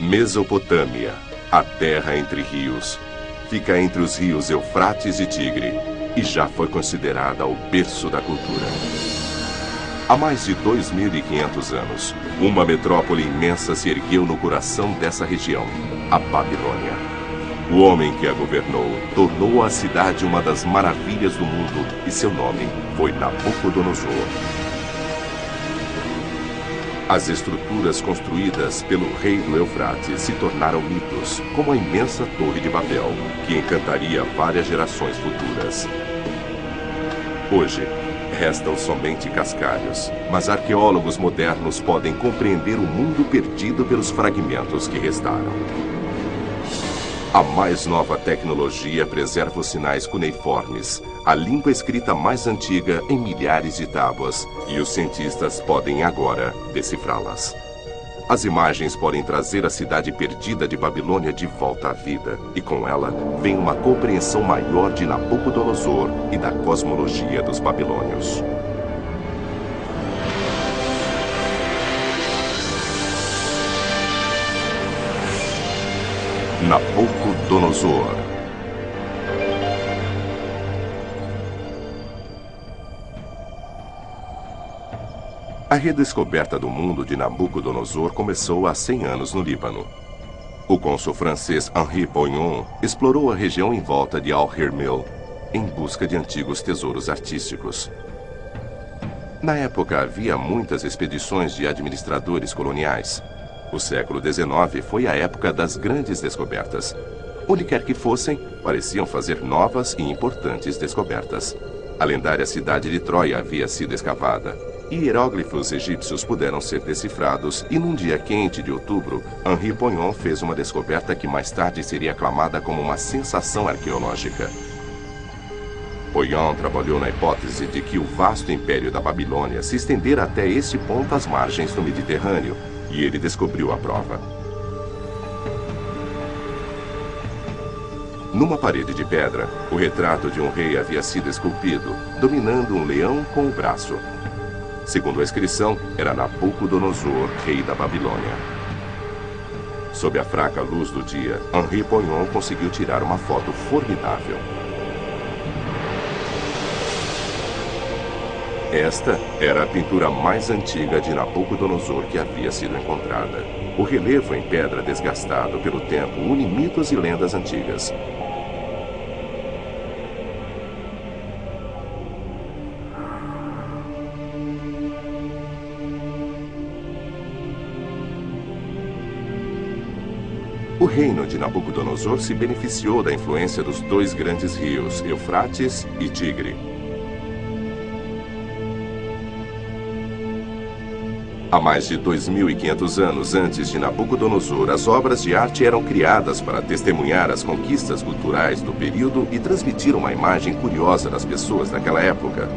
Mesopotâmia, a terra entre rios. Fica entre os rios Eufrates e Tigre e já foi considerada o berço da cultura. Há mais de 2.500 anos, uma metrópole imensa se ergueu no coração dessa região, a Babilônia. O homem que a governou tornou a cidade uma das maravilhas do mundo e seu nome foi Nabucodonosor. As estruturas construídas pelo rei do Eufrates se tornaram mitos, como a imensa Torre de Babel, que encantaria várias gerações futuras. Hoje, restam somente cascalhos, mas arqueólogos modernos podem compreender o mundo perdido pelos fragmentos que restaram. A mais nova tecnologia preserva os sinais cuneiformes, a língua escrita mais antiga em milhares de tábuas, e os cientistas podem agora decifrá-las. As imagens podem trazer a cidade perdida de Babilônia de volta à vida, e com ela vem uma compreensão maior de Nabucodonosor e da cosmologia dos babilônios. Nabucodonosor. A redescoberta do mundo de Nabucodonosor começou há 100 anos no Líbano. O cônsul francês Henri Boillon explorou a região em volta de Al-Hermil em busca de antigos tesouros artísticos. Na época havia muitas expedições de administradores coloniais. O século XIX foi a época das grandes descobertas. Onde quer que fossem, pareciam fazer novas e importantes descobertas. A lendária cidade de Troia havia sido escavada. E hieróglifos egípcios puderam ser decifrados, e num dia quente de outubro, Henri Boillon fez uma descoberta que mais tarde seria aclamada como uma sensação arqueológica. Boillon trabalhou na hipótese de que o vasto império da Babilônia se estendera até este ponto às margens do Mediterrâneo, e ele descobriu a prova. Numa parede de pedra, o retrato de um rei havia sido esculpido, dominando um leão com o braço. Segundo a inscrição, era Nabucodonosor, rei da Babilônia. Sob a fraca luz do dia, Henri Boillon conseguiu tirar uma foto formidável. Esta era a pintura mais antiga de Nabucodonosor que havia sido encontrada. O relevo em pedra desgastado pelo tempo une mitos e lendas antigas. O reino de Nabucodonosor se beneficiou da influência dos dois grandes rios, Eufrates e Tigre. Há mais de 2.500 anos antes de Nabucodonosor, as obras de arte eram criadas para testemunhar as conquistas culturais do período e transmitir uma imagem curiosa das pessoas daquela época.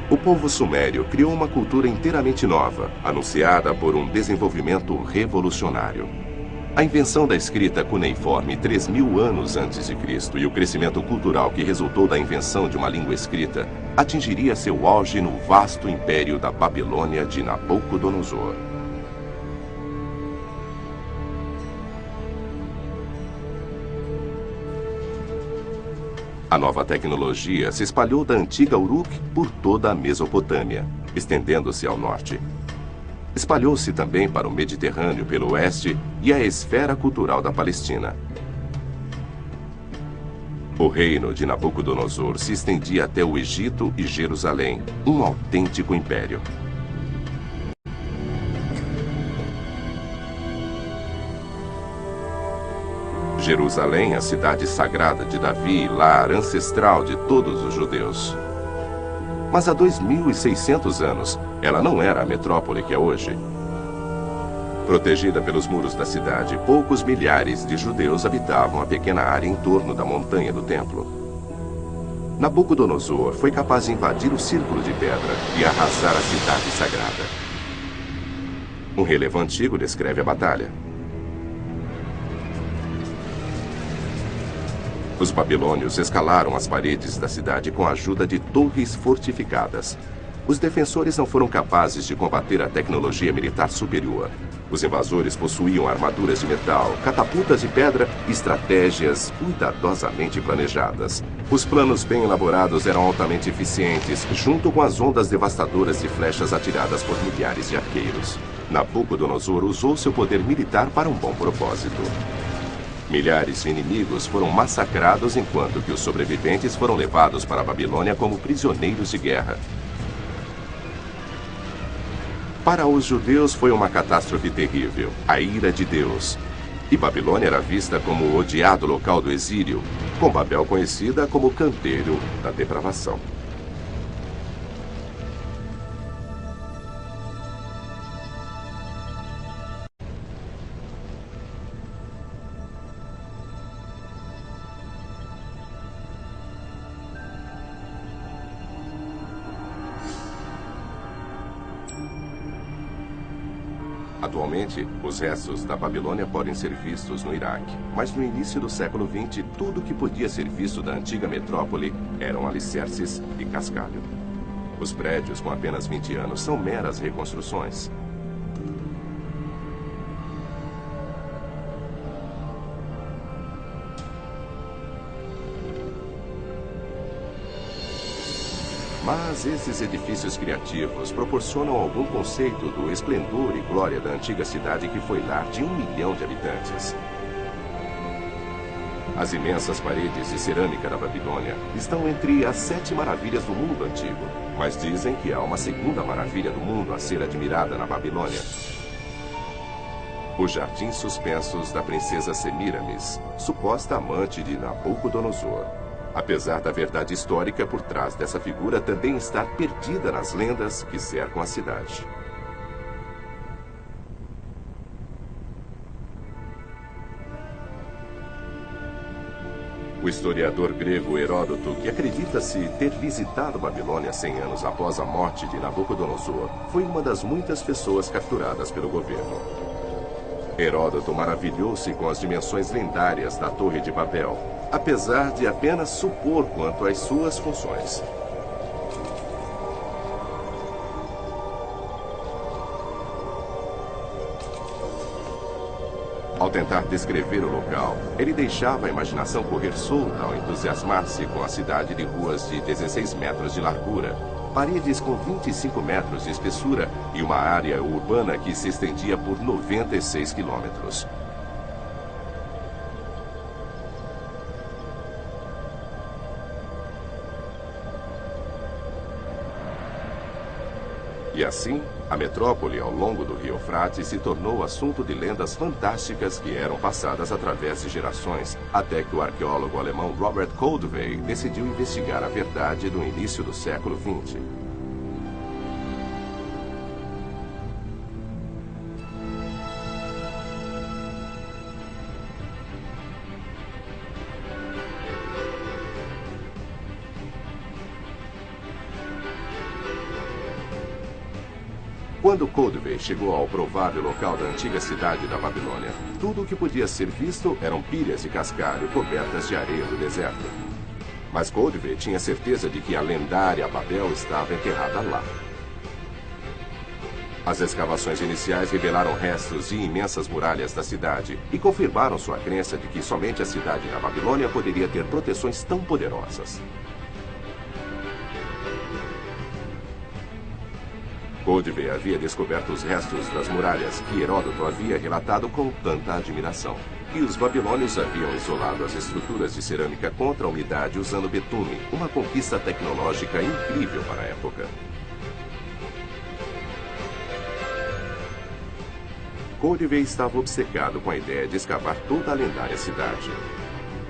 O povo sumério criou uma cultura inteiramente nova, anunciada por um desenvolvimento revolucionário. A invenção da escrita cuneiforme 3.000 anos antes de Cristo e o crescimento cultural que resultou da invenção de uma língua escrita atingiria seu auge no vasto império da Babilônia de Nabucodonosor. A nova tecnologia se espalhou da antiga Uruk por toda a Mesopotâmia, estendendo-se ao norte. Espalhou-se também para o Mediterrâneo pelo oeste e a esfera cultural da Palestina. O reino de Nabucodonosor se estendia até o Egito e Jerusalém, um autêntico império. Jerusalém, a cidade sagrada de Davi, lar ancestral de todos os judeus. Mas há 2.600 anos, ela não era a metrópole que é hoje. Protegida pelos muros da cidade, poucos milhares de judeus habitavam a pequena área em torno da montanha do templo. Nabucodonosor foi capaz de invadir o círculo de pedra e arrasar a cidade sagrada. Um relevo antigo descreve a batalha. Os babilônios escalaram as paredes da cidade com a ajuda de torres fortificadas. Os defensores não foram capazes de combater a tecnologia militar superior. Os invasores possuíam armaduras de metal, catapultas de pedra e estratégias cuidadosamente planejadas. Os planos bem elaborados eram altamente eficientes, junto com as ondas devastadoras de flechas atiradas por milhares de arqueiros. Nabucodonosor usou seu poder militar para um bom propósito. Milhares de inimigos foram massacrados, enquanto que os sobreviventes foram levados para a Babilônia como prisioneiros de guerra. Para os judeus foi uma catástrofe terrível, a ira de Deus. E Babilônia era vista como o odiado local do exílio, com Babel conhecida como o canteiro da depravação. Atualmente, os restos da Babilônia podem ser vistos no Iraque, mas no início do século XX, tudo o que podia ser visto da antiga metrópole eram alicerces e cascalho. Os prédios com apenas 20 anos são meras reconstruções. Mas esses edifícios criativos proporcionam algum conceito do esplendor e glória da antiga cidade que foi lar de 1 milhão de habitantes. As imensas paredes de cerâmica da Babilônia estão entre as 7 maravilhas do mundo antigo, mas dizem que há uma segunda maravilha do mundo a ser admirada na Babilônia. Os jardins suspensos da princesa Semíramis, suposta amante de Nabucodonosor. Apesar da verdade histórica por trás dessa figura também estar perdida nas lendas que cercam a cidade. O historiador grego Heródoto, que acredita-se ter visitado Babilônia 100 anos após a morte de Nabucodonosor, foi uma das muitas pessoas capturadas pelo governo. Heródoto maravilhou-se com as dimensões lendárias da Torre de Babel, apesar de apenas supor quanto às suas funções. Ao tentar descrever o local, ele deixava a imaginação correr solta ao entusiasmar-se com a cidade de ruas de 16 metros de largura, paredes com 25 metros de espessura e uma área urbana que se estendia por 96 quilômetros. E assim, a metrópole ao longo do rio Eufrates se tornou assunto de lendas fantásticas que eram passadas através de gerações, até que o arqueólogo alemão Robert Koldewey decidiu investigar a verdade do início do século XX. Quando Koldewey chegou ao provável local da antiga cidade da Babilônia, tudo o que podia ser visto eram pilhas de cascalho cobertas de areia do deserto. Mas Koldewey tinha certeza de que a lendária Babel estava enterrada lá. As escavações iniciais revelaram restos de imensas muralhas da cidade e confirmaram sua crença de que somente a cidade da Babilônia poderia ter proteções tão poderosas. Koldewey havia descoberto os restos das muralhas que Heródoto havia relatado com tanta admiração. E os babilônios haviam isolado as estruturas de cerâmica contra a umidade usando betume, uma conquista tecnológica incrível para a época. Koldewey estava obcecado com a ideia de escavar toda a lendária cidade.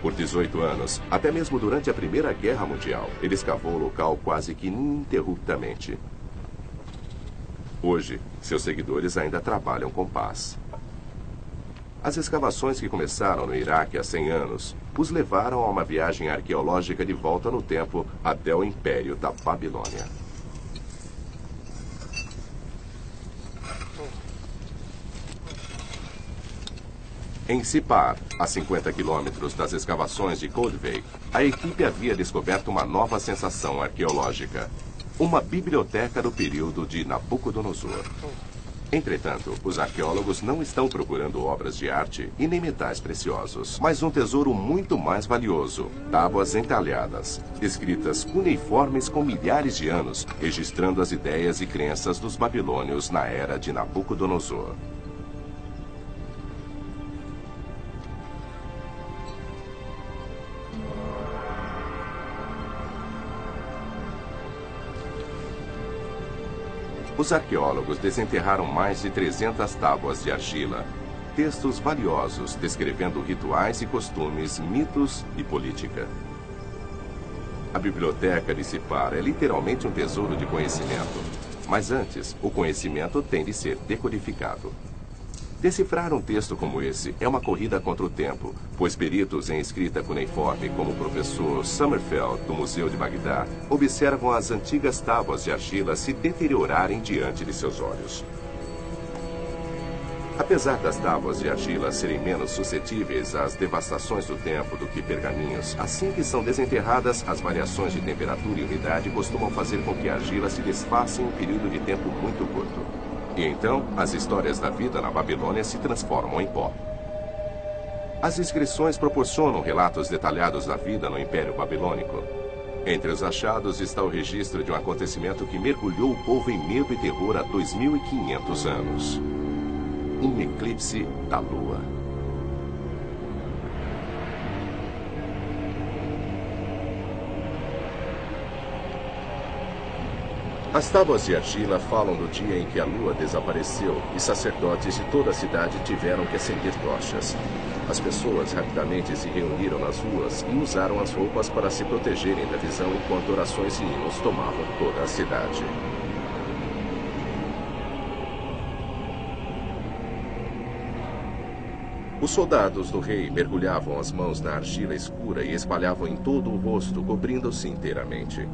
Por 18 anos, até mesmo durante a Primeira Guerra Mundial, ele escavou o local quase que ininterruptamente. Hoje, seus seguidores ainda trabalham com paz. As escavações que começaram no Iraque há 100 anos os levaram a uma viagem arqueológica de volta no tempo até o Império da Babilônia. Em Sipar, a 50 quilômetros das escavações de Coldveig, a equipe havia descoberto uma nova sensação arqueológica. Uma biblioteca do período de Nabucodonosor. Entretanto, os arqueólogos não estão procurando obras de arte e nem metais preciosos, mas um tesouro muito mais valioso: tábuas entalhadas, escritas cuneiformes com milhares de anos, registrando as ideias e crenças dos babilônios na era de Nabucodonosor. Os arqueólogos desenterraram mais de 300 tábuas de argila, textos valiosos descrevendo rituais e costumes, mitos e política. A biblioteca de Sipar é literalmente um tesouro de conhecimento, mas antes, o conhecimento tem de ser decodificado. Decifrar um texto como esse é uma corrida contra o tempo, pois peritos em escrita cuneiforme, como o professor Sommerfeld, do Museu de Bagdá, observam as antigas tábuas de argila se deteriorarem diante de seus olhos. Apesar das tábuas de argila serem menos suscetíveis às devastações do tempo do que pergaminhos, assim que são desenterradas, as variações de temperatura e umidade costumam fazer com que a argila se desfaça em um período de tempo muito curto. E então, as histórias da vida na Babilônia se transformam em pó. As inscrições proporcionam relatos detalhados da vida no Império Babilônico. Entre os achados está o registro de um acontecimento que mergulhou o povo em medo e terror há 2.500 anos. Um eclipse da Lua. As tábuas de argila falam do dia em que a lua desapareceu e sacerdotes de toda a cidade tiveram que acender tochas. As pessoas rapidamente se reuniram nas ruas e usaram as roupas para se protegerem da visão enquanto orações e hinos tomavam toda a cidade. Os soldados do rei mergulhavam as mãos na argila escura e espalhavam em todo o rosto, cobrindo-se inteiramente.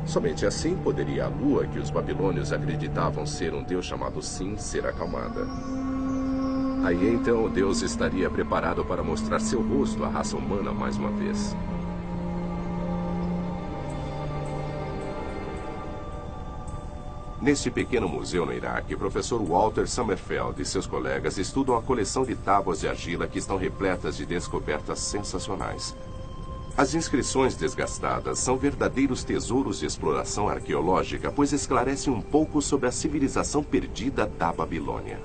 Somente assim poderia a lua, que os babilônios acreditavam ser um deus chamado Sin, ser acalmada. Aí então o deus estaria preparado para mostrar seu rosto à raça humana mais uma vez. Neste pequeno museu no Iraque, o professor Walter Sommerfeld e seus colegas estudam a coleção de tábuas de argila que estão repletas de descobertas sensacionais. As inscrições desgastadas são verdadeiros tesouros de exploração arqueológica, pois esclarecem um pouco sobre a civilização perdida da Babilônia.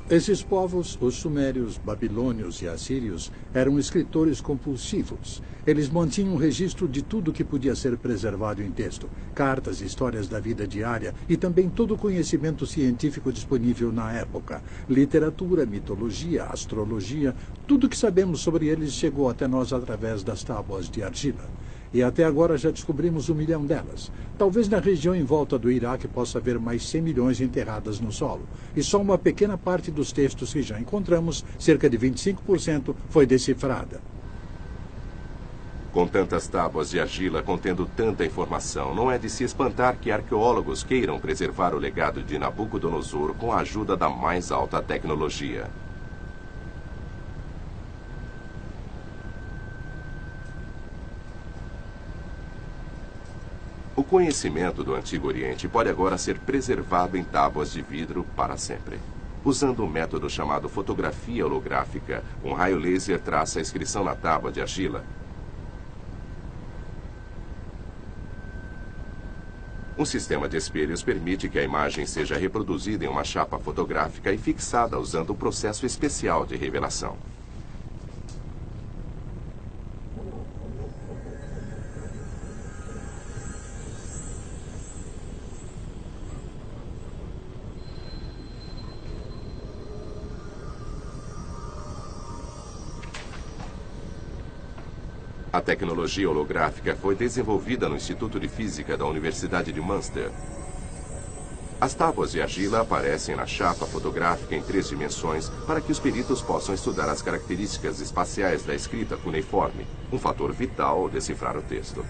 Esses povos, os sumérios, babilônios e assírios, eram escritores compulsivos. Eles mantinham um registro de tudo que podia ser preservado em texto, cartas, histórias da vida diária e também todo o conhecimento científico disponível na época. Literatura, mitologia, astrologia, tudo que sabemos sobre eles chegou até nós através das tábuas de argila. E até agora já descobrimos 1 milhão delas. Talvez na região em volta do Iraque possa haver mais 100 milhões enterradas no solo. E só uma pequena parte dos textos que já encontramos, cerca de 25%, foi decifrada. Com tantas tábuas de argila contendo tanta informação, não é de se espantar que arqueólogos queiram preservar o legado de Nabucodonosor com a ajuda da mais alta tecnologia. O conhecimento do Antigo Oriente pode agora ser preservado em tábuas de vidro para sempre. Usando um método chamado fotografia holográfica, um raio laser traça a inscrição na tábua de argila. Um sistema de espelhos permite que a imagem seja reproduzida em uma chapa fotográfica e fixada usando um processo especial de revelação. A tecnologia holográfica foi desenvolvida no Instituto de Física da Universidade de Münster. As tábuas de argila aparecem na chapa fotográfica em 3 dimensões para que os peritos possam estudar as características espaciais da escrita cuneiforme, um fator vital ao decifrar o texto.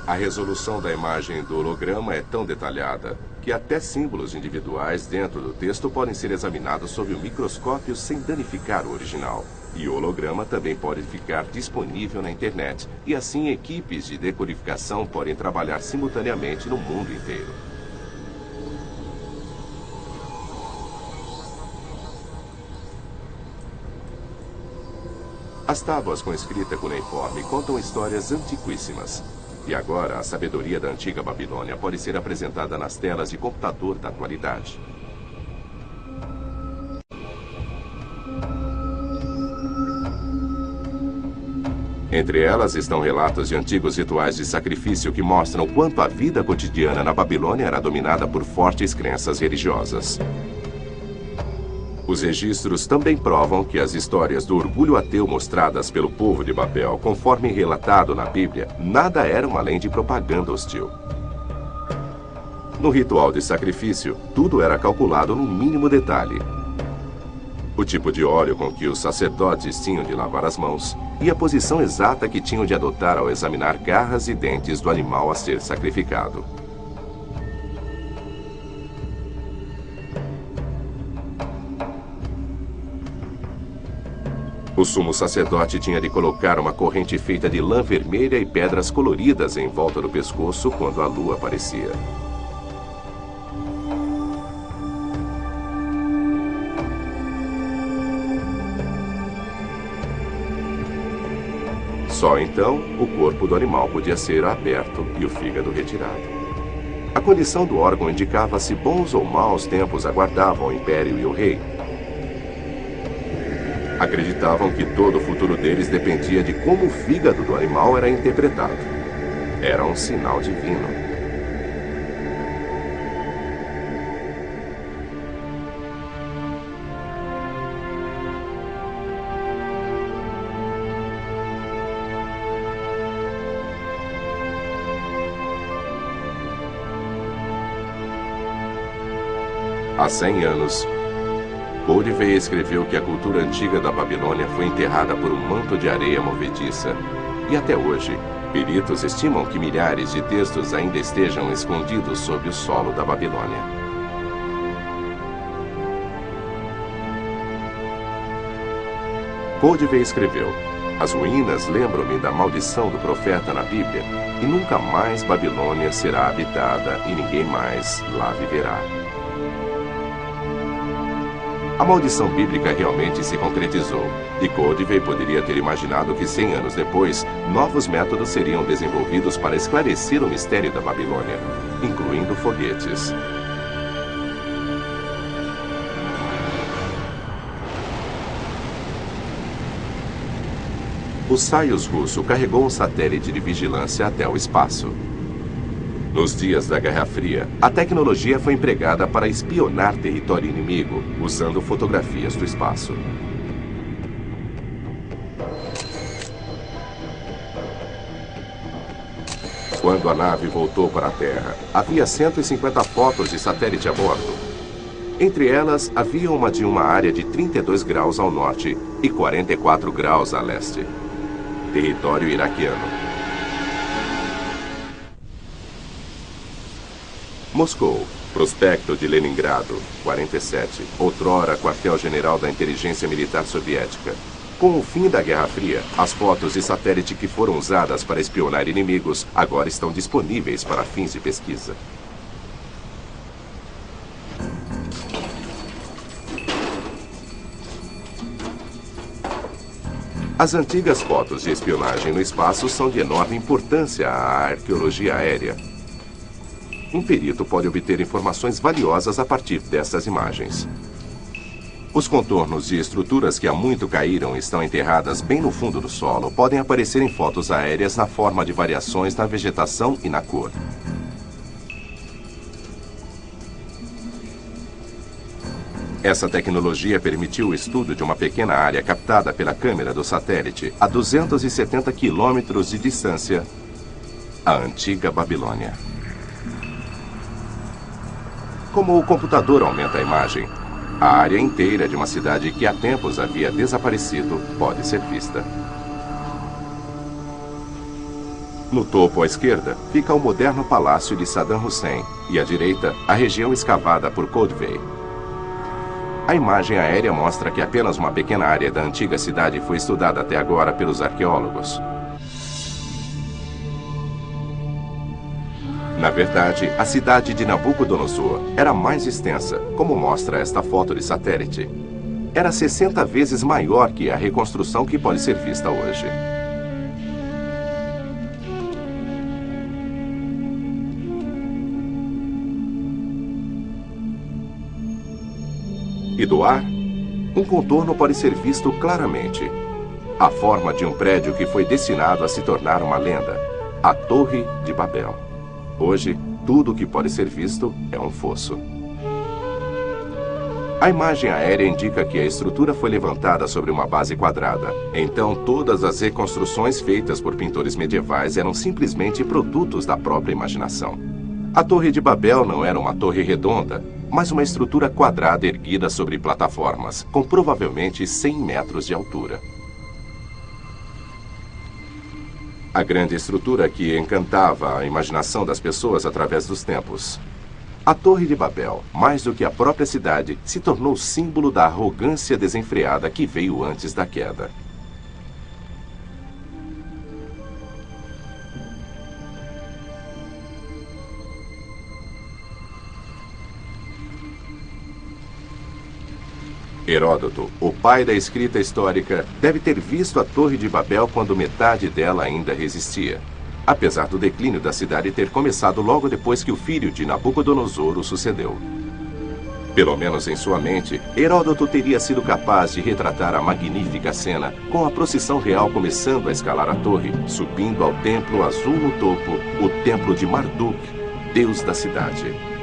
A resolução da imagem do holograma é tão detalhada que até símbolos individuais dentro do texto podem ser examinados sob o microscópio sem danificar o original. E o holograma também pode ficar disponível na internet, e assim equipes de decodificação podem trabalhar simultaneamente no mundo inteiro. As tábuas com escrita cuneiforme contam histórias antiquíssimas. E agora, a sabedoria da antiga Babilônia pode ser apresentada nas telas de computador da atualidade. Entre elas estão relatos de antigos rituais de sacrifício que mostram quanto a vida cotidiana na Babilônia era dominada por fortes crenças religiosas. Os registros também provam que as histórias do orgulho ateu mostradas pelo povo de Babel, conforme relatado na Bíblia, nada eram além de propaganda hostil. No ritual de sacrifício, tudo era calculado no mínimo detalhe. O tipo de óleo com que os sacerdotes tinham de lavar as mãos e a posição exata que tinham de adotar ao examinar garras e dentes do animal a ser sacrificado. O sumo sacerdote tinha de colocar uma corrente feita de lã vermelha e pedras coloridas em volta do pescoço quando a lua aparecia. Só então, o corpo do animal podia ser aberto e o fígado retirado. A condição do órgão indicava se bons ou maus tempos aguardavam o império e o rei. Acreditavam que todo o futuro deles dependia de como o fígado do animal era interpretado. Era um sinal divino. Há 100 anos, Coldevey escreveu que a cultura antiga da Babilônia foi enterrada por um manto de areia movediça. E até hoje, peritos estimam que milhares de textos ainda estejam escondidos sob o solo da Babilônia. Coldevey escreveu: "As ruínas lembram-me da maldição do profeta na Bíblia, e nunca mais Babilônia será habitada e ninguém mais lá viverá." A maldição bíblica realmente se concretizou, e Coldevey poderia ter imaginado que 100 anos depois, novos métodos seriam desenvolvidos para esclarecer o mistério da Babilônia, incluindo foguetes. O Soyuz russo carregou um satélite de vigilância até o espaço. Nos dias da Guerra Fria, a tecnologia foi empregada para espionar território inimigo, usando fotografias do espaço. Quando a nave voltou para a Terra, havia 150 fotos de satélite a bordo. Entre elas, havia uma de uma área de 32 graus ao norte e 44 graus a leste. Território iraquiano. Moscou, prospecto de Leningrado, 47, outrora quartel-general da inteligência militar soviética. Com o fim da Guerra Fria, as fotos de satélite que foram usadas para espionar inimigos agora estão disponíveis para fins de pesquisa. As antigas fotos de espionagem no espaço são de enorme importância à arqueologia aérea. Um perito pode obter informações valiosas a partir dessas imagens. Os contornos de estruturas que há muito caíram e estão enterradas bem no fundo do solo podem aparecer em fotos aéreas na forma de variações na vegetação e na cor. Essa tecnologia permitiu o estudo de uma pequena área captada pela câmera do satélite a 270 quilômetros de distância, a antiga Babilônia. Como o computador aumenta a imagem, a área inteira de uma cidade que há tempos havia desaparecido pode ser vista. No topo à esquerda fica o moderno palácio de Saddam Hussein e à direita a região escavada por Koldvay. A imagem aérea mostra que apenas uma pequena área da antiga cidade foi estudada até agora pelos arqueólogos. Na verdade, a cidade de Nabucodonosor era mais extensa, como mostra esta foto de satélite. Era 60 vezes maior que a reconstrução que pode ser vista hoje. E do ar, um contorno pode ser visto claramente. A forma de um prédio que foi destinado a se tornar uma lenda, a Torre de Babel. Hoje, tudo o que pode ser visto é um fosso. A imagem aérea indica que a estrutura foi levantada sobre uma base quadrada. Então, todas as reconstruções feitas por pintores medievais eram simplesmente produtos da própria imaginação. A Torre de Babel não era uma torre redonda, mas uma estrutura quadrada erguida sobre plataformas, com provavelmente 100 metros de altura. A grande estrutura que encantava a imaginação das pessoas através dos tempos. A Torre de Babel, mais do que a própria cidade, se tornou símbolo da arrogância desenfreada que veio antes da queda. Heródoto, o pai da escrita histórica, deve ter visto a Torre de Babel quando metade dela ainda resistia, apesar do declínio da cidade ter começado logo depois que o filho de Nabucodonosor o sucedeu. Pelo menos em sua mente, Heródoto teria sido capaz de retratar a magnífica cena, com a procissão real começando a escalar a torre, subindo ao templo azul no topo, o templo de Marduk, deus da cidade.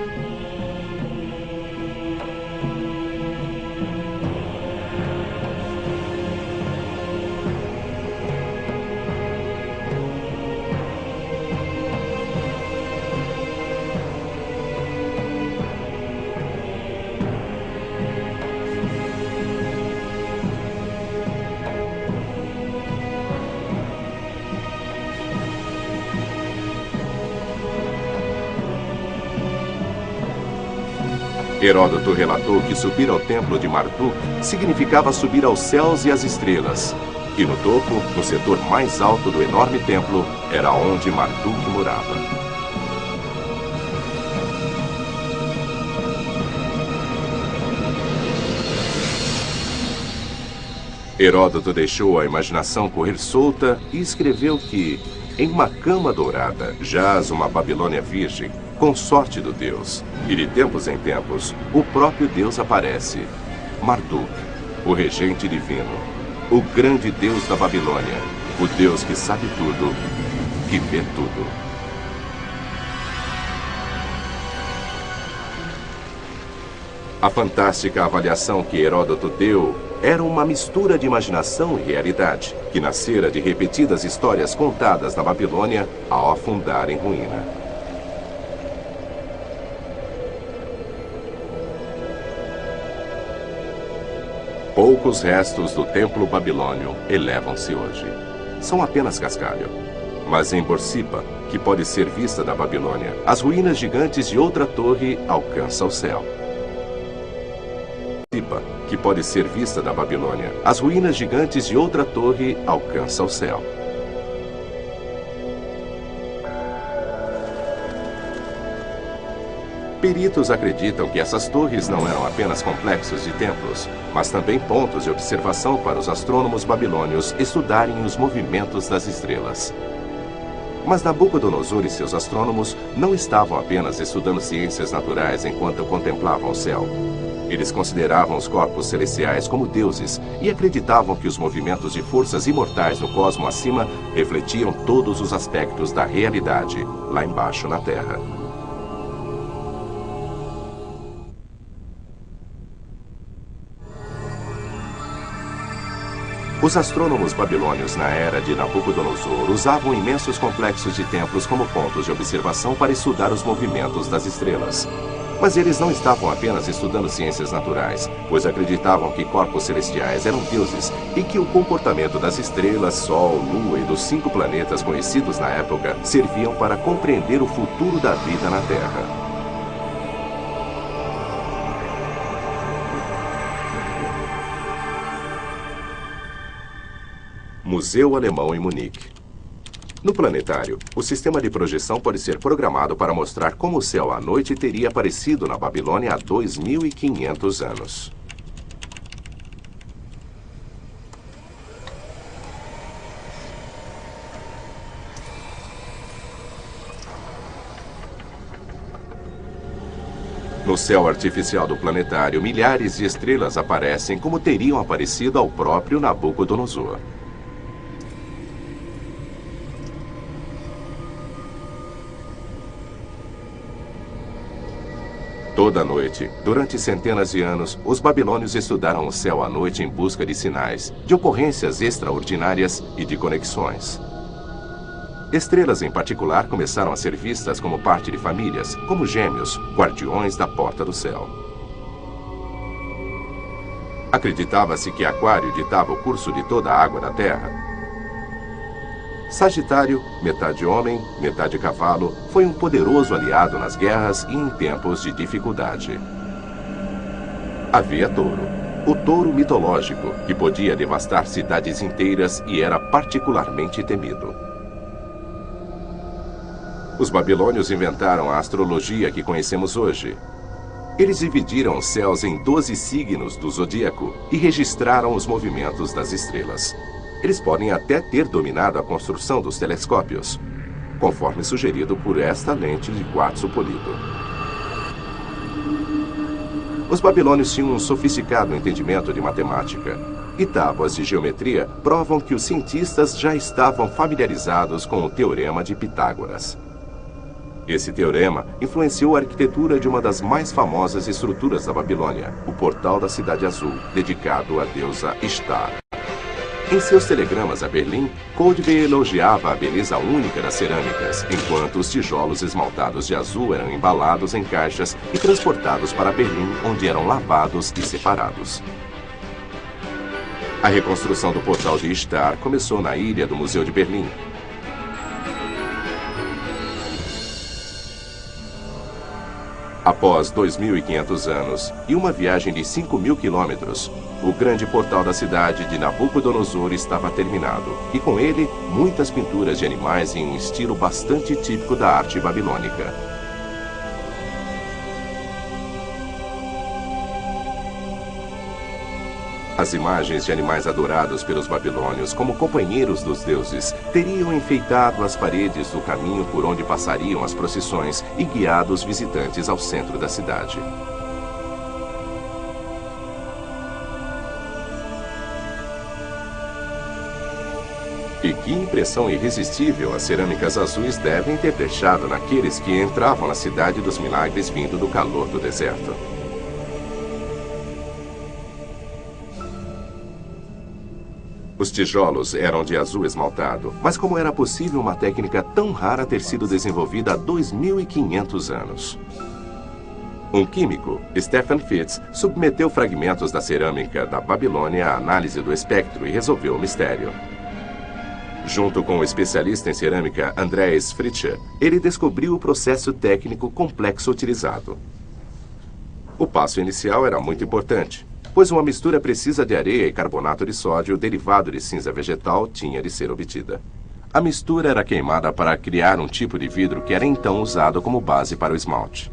Heródoto relatou que subir ao templo de Marduk significava subir aos céus e às estrelas. E no topo, no setor mais alto do enorme templo, era onde Marduk morava. Heródoto deixou a imaginação correr solta e escreveu que, em uma cama dourada, jaz uma Babilônia virgem, consorte do Deus, e de tempos em tempos, o próprio Deus aparece. Marduk, o regente divino, o grande Deus da Babilônia, o Deus que sabe tudo, que vê tudo. A fantástica avaliação que Heródoto deu era uma mistura de imaginação e realidade, que nascera de repetidas histórias contadas na Babilônia ao afundar em ruína. Poucos restos do templo babilônio elevam-se hoje. São apenas cascalho. Mas em Borsippa, que pode ser vista da Babilônia, as ruínas gigantes de outra torre alcançam o céu. Que pode ser vista da Babilônia, as ruínas gigantes de outra torre alcançam o céu. Peritos acreditam que essas torres não eram apenas complexos de templos, mas também pontos de observação para os astrônomos babilônios estudarem os movimentos das estrelas. Mas Nabucodonosor e seus astrônomos não estavam apenas estudando ciências naturais enquanto contemplavam o céu. Eles consideravam os corpos celestiais como deuses e acreditavam que os movimentos de forças imortais no cosmo acima refletiam todos os aspectos da realidade, lá embaixo na Terra. Os astrônomos babilônios na era de Nabucodonosor usavam imensos complexos de templos como pontos de observação para estudar os movimentos das estrelas. Mas eles não estavam apenas estudando ciências naturais, pois acreditavam que corpos celestiais eram deuses e que o comportamento das estrelas, Sol, Lua e dos 5 planetas conhecidos na época serviam para compreender o futuro da vida na Terra. Museu Alemão em Munique. No planetário, o sistema de projeção pode ser programado para mostrar como o céu à noite teria aparecido na Babilônia há 2.500 anos. No céu artificial do planetário, milhares de estrelas aparecem como teriam aparecido ao próprio Nabucodonosor. Toda noite, durante centenas de anos, os babilônios estudaram o céu à noite em busca de sinais, de ocorrências extraordinárias e de conexões. Estrelas em particular começaram a ser vistas como parte de famílias, como gêmeos, guardiões da porta do céu. Acreditava-se que Aquário ditava o curso de toda a água da Terra. Sagitário, metade homem, metade cavalo, foi um poderoso aliado nas guerras e em tempos de dificuldade. Havia Touro, o touro mitológico, que podia devastar cidades inteiras e era particularmente temido. Os babilônios inventaram a astrologia que conhecemos hoje. Eles dividiram os céus em 12 signos do zodíaco e registraram os movimentos das estrelas. Eles podem até ter dominado a construção dos telescópios, conforme sugerido por esta lente de quartzo polido. Os babilônios tinham um sofisticado entendimento de matemática, e tábuas de geometria provam que os cientistas já estavam familiarizados com o Teorema de Pitágoras. Esse teorema influenciou a arquitetura de uma das mais famosas estruturas da Babilônia, o Portal da Cidade Azul, dedicado à deusa Ishtar. Em seus telegramas a Berlim, Koldewey elogiava a beleza única das cerâmicas, enquanto os tijolos esmaltados de azul eram embalados em caixas e transportados para Berlim, onde eram lavados e separados. A reconstrução do Portal de Ishtar começou na ilha do Museu de Berlim. Após 2.500 anos e uma viagem de 5.000 quilômetros, o grande portal da cidade de Nabucodonosor estava terminado, e com ele, muitas pinturas de animais em um estilo bastante típico da arte babilônica. As imagens de animais adorados pelos babilônios como companheiros dos deuses teriam enfeitado as paredes do caminho por onde passariam as procissões e guiado os visitantes ao centro da cidade. E que impressão irresistível as cerâmicas azuis devem ter deixado naqueles que entravam na cidade dos milagres vindo do calor do deserto. Os tijolos eram de azul esmaltado, mas como era possível uma técnica tão rara ter sido desenvolvida há 2.500 anos? Um químico, Stephen Fitz, submeteu fragmentos da cerâmica da Babilônia à análise do espectro e resolveu o mistério. Junto com o especialista em cerâmica Andreas Fritzsche, ele descobriu o processo técnico complexo utilizado. O passo inicial era muito importante, pois uma mistura precisa de areia e carbonato de sódio derivado de cinza vegetal tinha de ser obtida. A mistura era queimada para criar um tipo de vidro que era então usado como base para o esmalte.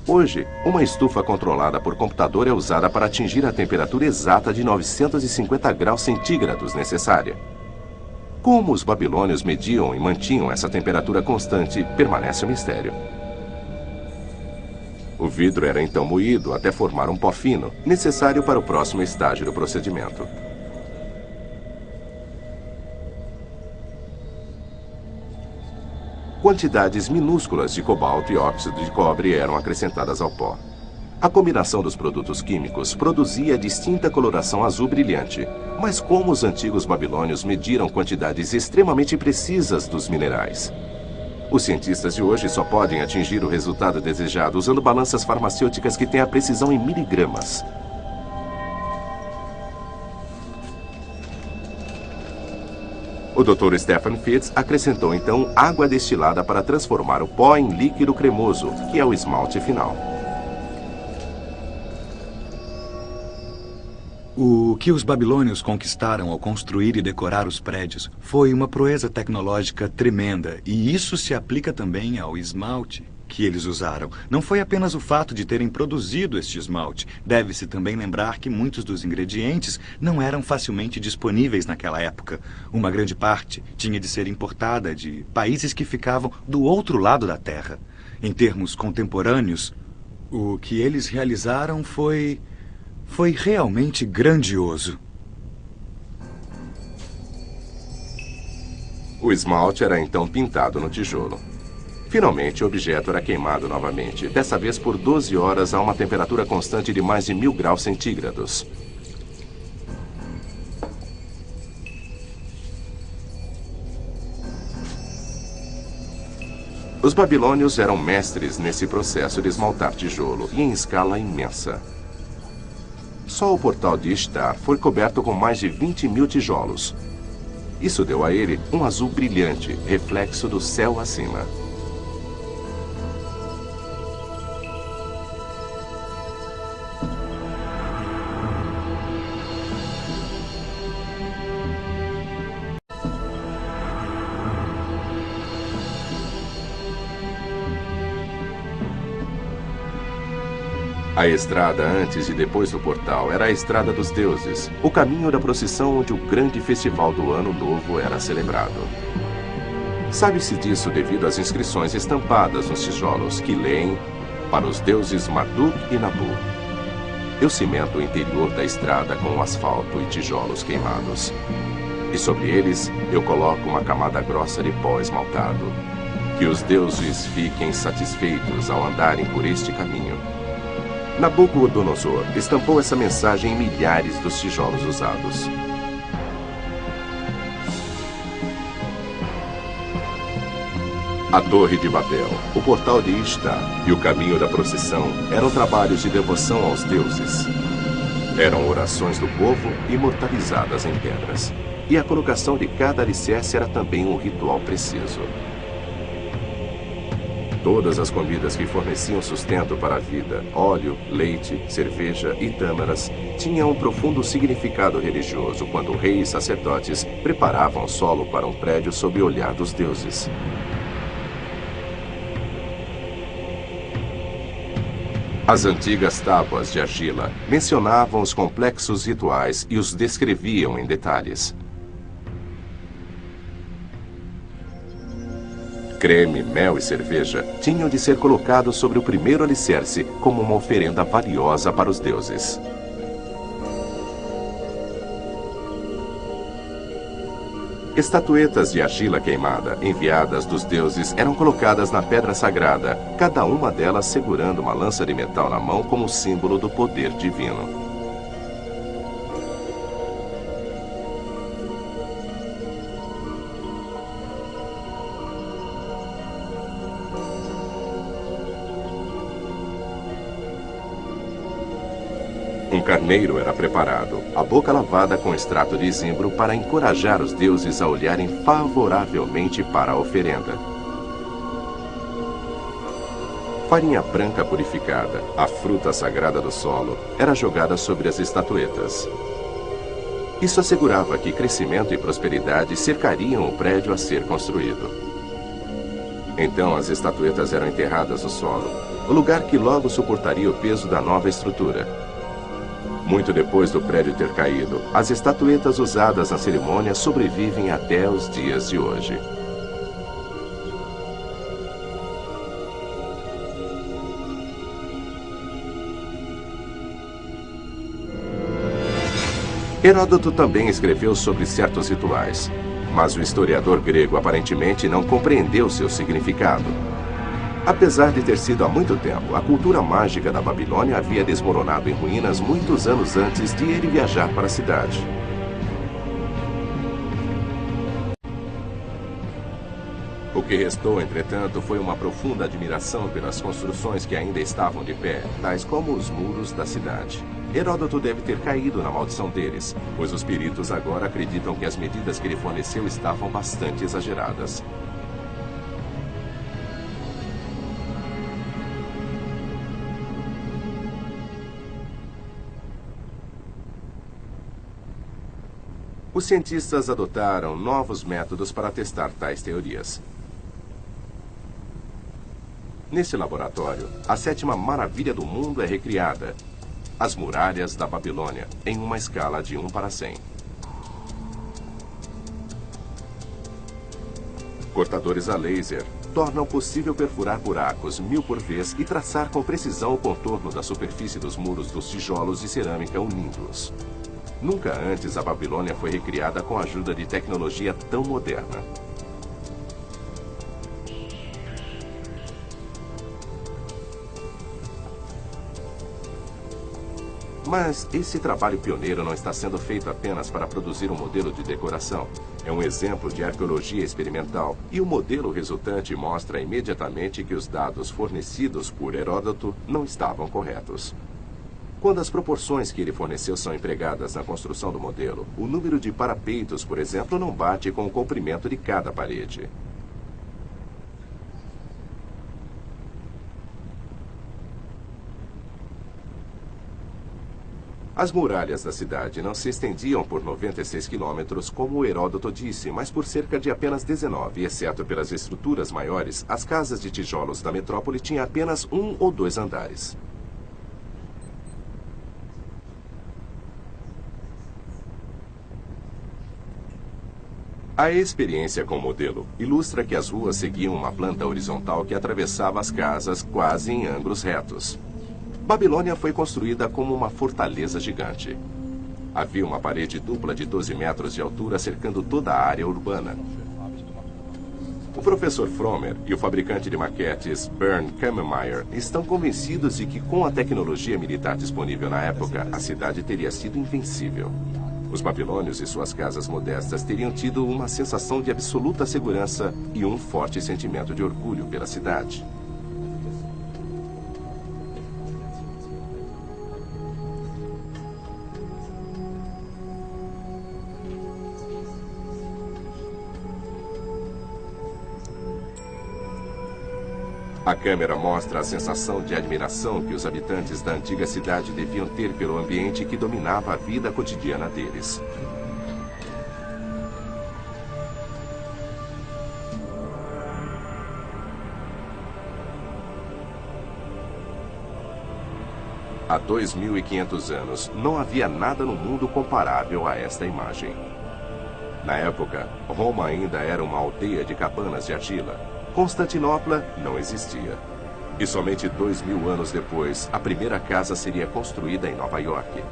Hoje, uma estufa controlada por computador é usada para atingir a temperatura exata de 950 graus centígrados necessária. Como os babilônios mediam e mantinham essa temperatura constante, permanece um mistério. O vidro era então moído até formar um pó fino, necessário para o próximo estágio do procedimento. Quantidades minúsculas de cobalto e óxido de cobre eram acrescentadas ao pó. A combinação dos produtos químicos produzia distinta coloração azul brilhante, mas como os antigos babilônios mediram quantidades extremamente precisas dos minerais? Os cientistas de hoje só podem atingir o resultado desejado usando balanças farmacêuticas que têm a precisão em miligramas. O Dr. Stephen Fitz acrescentou então água destilada para transformar o pó em líquido cremoso, que é o esmalte final. O que os babilônios conquistaram ao construir e decorar os prédios foi uma proeza tecnológica tremenda, e isso se aplica também ao esmalte que eles usaram. Não foi apenas o fato de terem produzido este esmalte. Deve-se também lembrar que muitos dos ingredientes não eram facilmente disponíveis naquela época. Uma grande parte tinha de ser importada de países que ficavam do outro lado da Terra. Em termos contemporâneos, o que eles realizaram foi realmente grandioso. O esmalte era então pintado no tijolo. Finalmente, o objeto era queimado novamente, dessa vez por 12 horas a uma temperatura constante de mais de 1000 graus centígrados. Os babilônios eram mestres nesse processo de esmaltar tijolo, e em escala imensa. Só o portal de Ishtar foi coberto com mais de 20.000 tijolos. Isso deu a ele um azul brilhante, reflexo do céu acima. A estrada antes e depois do portal era a estrada dos deuses, o caminho da procissão onde o grande festival do Ano Novo era celebrado. Sabe-se disso devido às inscrições estampadas nos tijolos que leem para os deuses Marduk e Nabu. Eu cimento o interior da estrada com asfalto e tijolos queimados. E sobre eles eu coloco uma camada grossa de pó esmaltado. Que os deuses fiquem satisfeitos ao andarem por este caminho. Nabucodonosor estampou essa mensagem em milhares dos tijolos usados. A Torre de Babel, o Portal de Ishtar e o Caminho da Procissão eram trabalhos de devoção aos deuses. Eram orações do povo imortalizadas em pedras. E a colocação de cada alicerce era também um ritual preciso. Todas as comidas que forneciam sustento para a vida, óleo, leite, cerveja e tâmaras, tinham um profundo significado religioso quando reis e sacerdotes preparavam o solo para um prédio sob o olhar dos deuses. As antigas tábuas de argila mencionavam os complexos rituais e os descreviam em detalhes. Creme, mel e cerveja tinham de ser colocados sobre o primeiro alicerce como uma oferenda valiosa para os deuses. Estatuetas de argila queimada, enviadas dos deuses, eram colocadas na pedra sagrada, cada uma delas segurando uma lança de metal na mão como símbolo do poder divino. Um carneiro era preparado, a boca lavada com extrato de zimbro para encorajar os deuses a olharem favoravelmente para a oferenda. Farinha branca purificada, a fruta sagrada do solo, era jogada sobre as estatuetas. Isso assegurava que crescimento e prosperidade cercariam o prédio a ser construído. Então as estatuetas eram enterradas no solo, o lugar que logo suportaria o peso da nova estrutura. Muito depois do prédio ter caído, as estatuetas usadas na cerimônia sobrevivem até os dias de hoje. Heródoto também escreveu sobre certos rituais, mas o historiador grego aparentemente não compreendeu seu significado. Apesar de ter sido há muito tempo, a cultura mágica da Babilônia havia desmoronado em ruínas muitos anos antes de ele viajar para a cidade. O que restou, entretanto, foi uma profunda admiração pelas construções que ainda estavam de pé, tais como os muros da cidade. Heródoto deve ter caído na maldição deles, pois os peritos agora acreditam que as medidas que ele forneceu estavam bastante exageradas. Os cientistas adotaram novos métodos para testar tais teorias. Nesse laboratório, a sétima maravilha do mundo é recriada: as muralhas da Babilônia, em uma escala de 1 para 100. Cortadores a laser tornam possível perfurar buracos 1000 por vez e traçar com precisão o contorno da superfície dos muros dos tijolos e cerâmica unindo-os. Nunca antes a Babilônia foi recriada com a ajuda de tecnologia tão moderna. Mas esse trabalho pioneiro não está sendo feito apenas para produzir um modelo de decoração. É um exemplo de arqueologia experimental, e o modelo resultante mostra imediatamente que os dados fornecidos por Heródoto não estavam corretos. Quando as proporções que ele forneceu são empregadas na construção do modelo, o número de parapeitos, por exemplo, não bate com o comprimento de cada parede. As muralhas da cidade não se estendiam por 96 quilômetros, como Heródoto disse, mas por cerca de apenas 19, exceto pelas estruturas maiores, as casas de tijolos da metrópole tinham apenas 1 ou 2 andares. A experiência com o modelo ilustra que as ruas seguiam uma planta horizontal que atravessava as casas quase em ângulos retos. Babilônia foi construída como uma fortaleza gigante. Havia uma parede dupla de 12 metros de altura cercando toda a área urbana. O professor Frommer e o fabricante de maquetes Bernd Kammermeier estão convencidos de que, com a tecnologia militar disponível na época, a cidade teria sido invencível. Os babilônios e suas casas modestas teriam tido uma sensação de absoluta segurança e um forte sentimento de orgulho pela cidade. A câmera mostra a sensação de admiração que os habitantes da antiga cidade deviam ter pelo ambiente que dominava a vida cotidiana deles. Há 2.500 anos, não havia nada no mundo comparável a esta imagem. Na época, Roma ainda era uma aldeia de cabanas de argila. Constantinopla não existia. E somente 2000 anos depois, a primeira casa seria construída em Nova York.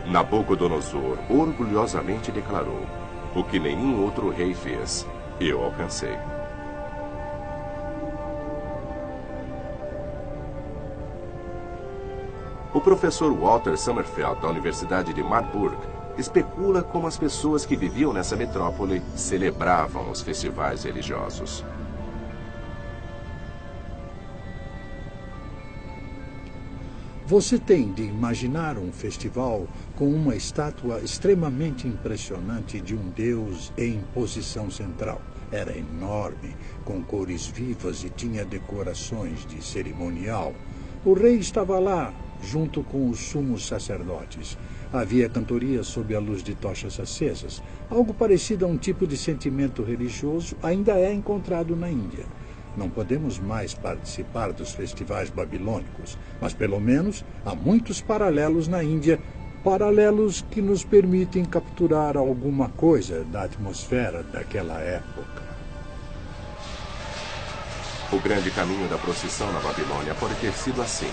Nabucodonosor orgulhosamente declarou: "O que nenhum outro rei fez, eu alcancei." O professor Walter Sommerfeld, da Universidade de Marburg, especula como as pessoas que viviam nessa metrópole celebravam os festivais religiosos. Você tem de imaginar um festival com uma estátua extremamente impressionante de um deus em posição central. Era enorme, com cores vivas e tinha decorações de cerimonial. O rei estava lá, junto com os sumos sacerdotes. Havia cantorias sob a luz de tochas acesas. Algo parecido a um tipo de sentimento religioso ainda é encontrado na Índia. Não podemos mais participar dos festivais babilônicos, mas pelo menos há muitos paralelos na Índia, paralelos que nos permitem capturar alguma coisa da atmosfera daquela época. O grande caminho da procissão na Babilônia pode ter sido assim.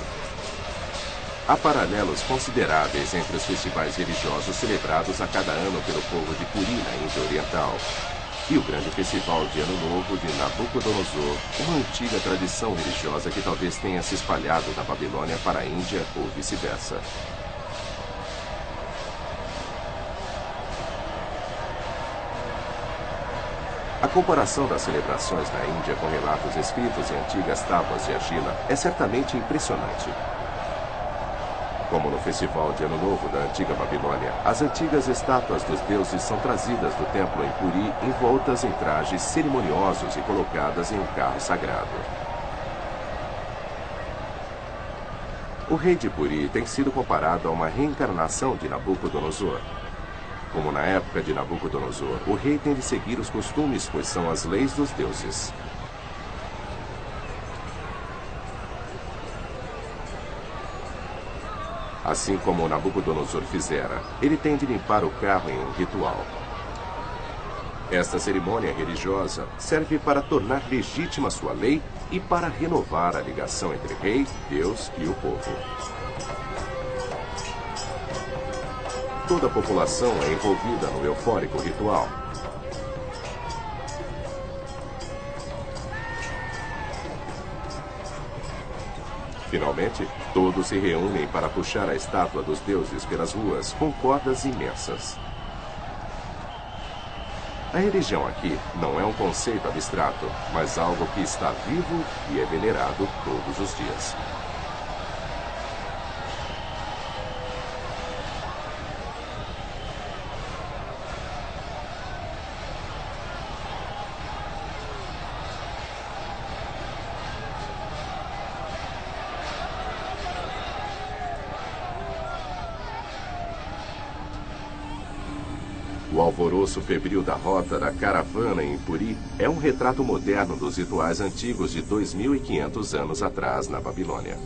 Há paralelos consideráveis entre os festivais religiosos celebrados a cada ano pelo povo de Puri, na Índia Oriental, e o grande festival de Ano Novo de Nabucodonosor, uma antiga tradição religiosa que talvez tenha se espalhado da Babilônia para a Índia ou vice-versa. A comparação das celebrações na Índia com relatos escritos em antigas tábuas de argila é certamente impressionante. Como no festival de Ano Novo da antiga Babilônia, as antigas estátuas dos deuses são trazidas do templo em Puri envoltas em trajes cerimoniosos e colocadas em um carro sagrado. O rei de Puri tem sido comparado a uma reencarnação de Nabucodonosor. Como na época de Nabucodonosor, o rei tem de seguir os costumes, pois são as leis dos deuses. Assim como Nabucodonosor fizera, ele tem de limpar o carro em um ritual. Esta cerimônia religiosa serve para tornar legítima sua lei e para renovar a ligação entre rei, Deus e o povo. Toda a população é envolvida no eufórico ritual. Finalmente, todos se reúnem para puxar a estátua dos deuses pelas ruas com cordas imensas. A religião aqui não é um conceito abstrato, mas algo que está vivo e é venerado todos os dias. O alvoroço febril da rota da caravana em Puri é um retrato moderno dos rituais antigos de 2.500 anos atrás na Babilônia.